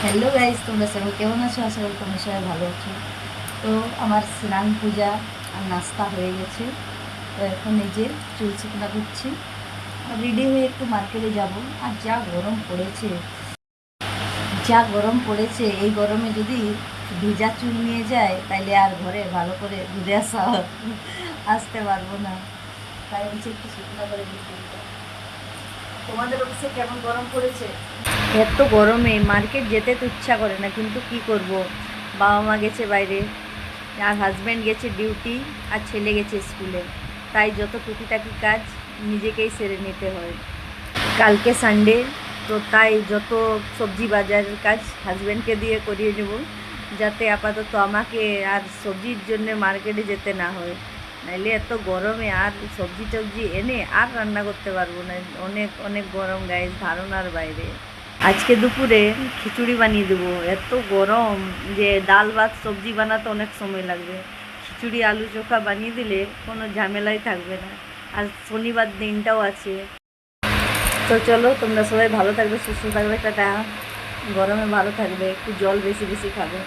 Hello guys, তোমরা সবাই কেমন আছো? আশা করি তোমরা সবাই ভালো আছো। তো আমার স্নান পূজা আর নাস্তা হয়ে গেছে। তো এখন এই যে চুল চিকনা করছি, রেডি হয়ে একটু মার্কেটে যাব। আর যা গরম পড়েছে এই গরমে যদি ভিজা চুল নিয়ে যায় তাইলে আর ঘরে ভালো করে ঘুরে আসতে পারবো না। তাই হচ্ছে একটু শুকনা করে দিতে। তোমাদের অফিসে কেমন গরম পড়েছে? এত গরমে মার্কেট যেতে তো ইচ্ছা করে না, কিন্তু কি করব, বাবা মা গেছে বাইরে, আর হাজব্যান্ড গেছে ডিউটি, আর ছেলে গেছে স্কুলে। তাই যত টুকিটাকি কাজ নিজেকেই সেরে নিতে হয়। কালকে সানডে, তো তাই যত সবজি বাজারের কাজ হাজব্যান্ডকে দিয়ে করিয়ে নেব, যাতে আপাতত আমাকে আর সবজির জন্য মার্কেটে যেতে না হয়। নাইলে এত গরমে আর সবজি টবজি এনে আর রান্না করতে পারবো না। অনেক অনেক গরম গাইস, ধারণার বাইরে। আজকে দুপুরে খিচুড়ি বানিয়ে দেবো, এত গরম যে ডাল ভাত সবজি বানাতে অনেক সময় লাগবে। খিচুড়ি আলু চোখা বানিয়ে দিলে কোনো ঝামেলাই থাকবে না। আর শনিবার দিনটাও আছে। তো চলো, তোমরা সবাই ভালো থাকবে, সুস্থ থাকবে, টাটা। গরমে ভালো থাকবে, একটু জল বেশি বেশি খাবে।